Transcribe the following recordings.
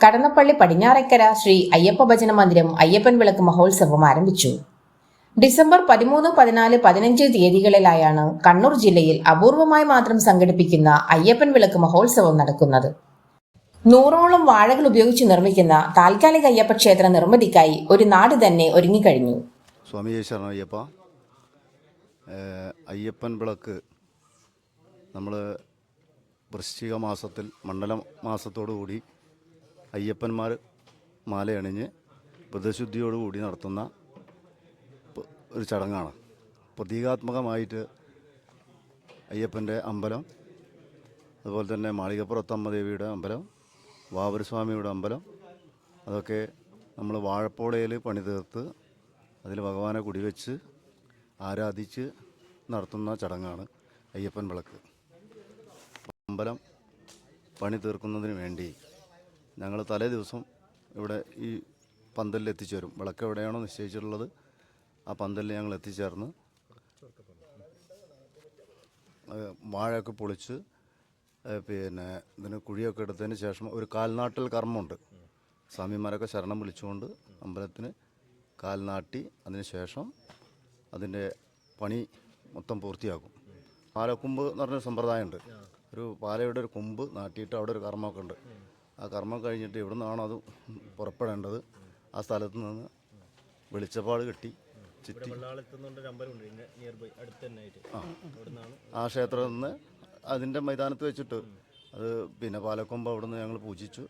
കടന്നപ്പള്ളി പടിഞ്ഞാറേക്കര ശ്രീ അയ്യപ്പ ഭജന മന്ദിരം അയ്യപ്പൻ വിളക്ക് മഹോത്സവം ആരംഭിച്ചു. ഡിസംബർ 13, 14, 15 തീയതികളിലായാണ് കണ്ണൂർ ജില്ലയിൽ അപൂർവമായി മാത്രം സംഘടിപ്പിക്കുന്ന അയ്യപ്പൻ വിളക്ക് മഹോത്സവം നടക്കുന്നത്. 100ഓളം വാഴകൾ ഉപയോഗിച്ച് നിർമ്മിക്കുന്ന താൽക്കാലിക അയ്യപ്പ ക്ഷേത്ര നിർമ്മിതിക്കായി ഒരു നാട് തന്നെ ഒരുങ്ങിക്കഴിഞ്ഞു. സ്വാമി ശരണം അയ്യപ്പ. അയ്യപ്പൻ വിളക്ക് നമ്മൾ വൃശ്ചിക മാസത്തിൽ മണ്ഡല മാസത്തോടുകൂടി അയ്യപ്പന്മാർ മാലയണിഞ്ഞ് വ്രതശുദ്ധിയോടുകൂടി നടത്തുന്ന ഒരു ചടങ്ങാണ്. പ്രതീകാത്മകമായിട്ട് അയ്യപ്പൻ്റെ അമ്പലം, അതുപോലെ തന്നെ മാളികപ്പുറത്തമ്മ ദേവിയുടെ അമ്പലം, വാവൂർസ്വാമിയുടെ അമ്പലം, അതൊക്കെ നമ്മൾ വാഴപ്പോളയിൽ പണി തീർത്ത് അതിൽ ഭഗവാനെ കുടിവെച്ച് ആരാധിച്ച് നടത്തുന്ന ചടങ്ങാണ് അയ്യപ്പൻ വിളക്ക്. അമ്പലം പണി തീർക്കുന്നതിന് വേണ്ടി ഞങ്ങൾ തലേ ദിവസം ഇവിടെ ഈ പന്തലിൽ എത്തിച്ചേരും. വിളക്ക് എവിടെയാണോ നിശ്ചയിച്ചിട്ടുള്ളത് ആ പന്തലിൽ ഞങ്ങൾ എത്തിച്ചേർന്ന് വാഴയൊക്കെ പൊളിച്ച് ഇതിന് കുഴിയൊക്കെ എടുത്തതിന് ശേഷം ഒരു കാൽനാട്ടൽ കർമ്മമുണ്ട്. സ്വാമിമാരൊക്കെ ശരണം വിളിച്ചുകൊണ്ട് അമ്പലത്തിന് കാൽനാട്ടി അതിന് ശേഷം അതിൻ്റെ പണി മൊത്തം പൂർത്തിയാക്കും. പാലക്കൊമ്പ് എന്ന് പറഞ്ഞൊരു സമ്പ്രദായമുണ്ട്. ഒരു പാലയുടെ ഒരു കൊമ്പ് നാട്ടിയിട്ട് അവിടെ ഒരു കർമ്മമൊക്കെ ഉണ്ട്. ആ കർമ്മം കഴിഞ്ഞിട്ട് എവിടെ നിന്നാണോ അത് പുറപ്പെടേണ്ടത് ആ സ്ഥലത്ത് നിന്ന് വെളിച്ചപ്പാട് കെട്ടി ചുറ്റി ആ ക്ഷേത്രത്തിൽ നിന്ന് അതിൻ്റെ മൈതാനത്ത് വെച്ചിട്ട് അത് പാലക്കൊമ്പ് അവിടെ നിന്ന് ഞങ്ങൾ പൂജിച്ചു.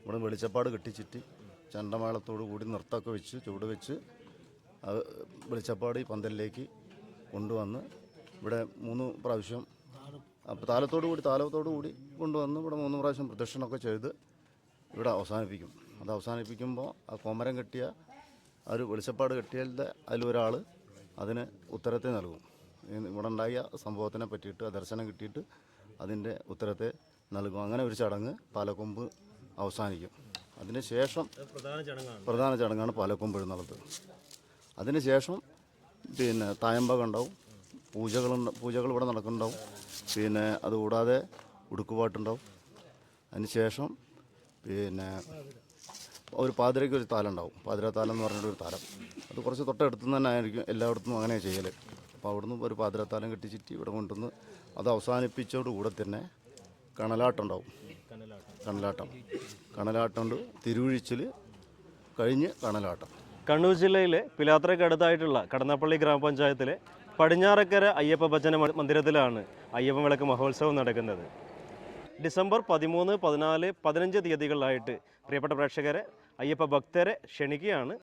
ഇവിടെ വെളിച്ചപ്പാട് കെട്ടി ചുറ്റി ചണ്ടമേളത്തോടു കൂടി നൃത്തമൊക്കെ വെച്ച് ചൂട് വെച്ച് അത് വെളിച്ചപ്പാട് ഈ പന്തലിലേക്ക് കൊണ്ടുവന്ന് ഇവിടെ 3 പ്രാവശ്യം താലത്തോടു കൂടി കൊണ്ടുവന്ന് ഇവിടെ 3 പ്രാവശ്യം പ്രദക്ഷിണമൊക്കെ ചെയ്ത് ഇവിടെ അവസാനിപ്പിക്കും. അത് അവസാനിപ്പിക്കുമ്പോൾ ആ കോമരം കെട്ടിയ ആ ഒരു വെളിച്ചപ്പാട് കെട്ടിയതിൻ്റെ അതിലൊരാൾ അതിന് ഉത്തരത്തെ നൽകും. ഇവിടെ ഉണ്ടായ സംഭവത്തിനെ പറ്റിയിട്ട് ദർശനം കിട്ടിയിട്ട് അതിൻ്റെ ഉത്തരത്തെ നൽകും. അങ്ങനെ ഒരു ചടങ്ങ് പാലക്കൊമ്പ് അവസാനിക്കും. അതിന് ശേഷം പ്രധാന ചടങ്ങാണ് പാലക്കൊമ്പ് എഴുന്നള്ളത്ത്. അതിന് ശേഷം തായമ്പകം ഉണ്ടാവും, പൂജകൾ ഇവിടെ നടക്കുന്നുണ്ടാവും. അതുകൂടാതെ ഉടുക്കുപാട്ടുണ്ടാവും. അതിന് ശേഷം ഒരു പാതിരയ്ക്ക് ഒരു താലം ഉണ്ടാവും. പാതിരത്താലം എന്ന് പറഞ്ഞിട്ടൊരു താലം, അത് കുറച്ച് തൊട്ടടുത്ത് തന്നെ ആയിരിക്കും. എല്ലായിടത്തും അങ്ങനെ ചെയ്യൽ. അപ്പോൾ അവിടുന്ന് ഒരു പാതിരത്താലം കെട്ടിച്ചിട്ട് ഇവിടെ കൊണ്ടുവന്ന് അത് അവസാനിപ്പിച്ചോടുകൂടെ തന്നെ കണലാട്ടം ഉണ്ടാവും. കണലാട്ടമുണ്ട്. തിരുവിഴിച്ചിൽ കഴിഞ്ഞ് കണലാട്ടം. കണ്ണൂർ ജില്ലയിലെ പിലാത്രയ്ക്ക് അടുത്തായിട്ടുള്ള കടന്നപ്പള്ളി ഗ്രാമപഞ്ചായത്തിലെ പടിഞ്ഞാറക്കര അയ്യപ്പ ഭജന മന്ദിരത്തിലാണ് അയ്യപ്പൻ വിളക്ക് മഹോത്സവം നടക്കുന്നത്. ഡിസംബർ 13, 14, 15 തീയതികളിലായിട്ട് പ്രിയപ്പെട്ട പ്രേക്ഷകരെ, അയ്യപ്പ ഭക്തരെ ക്ഷണിക്കുകയാണ്.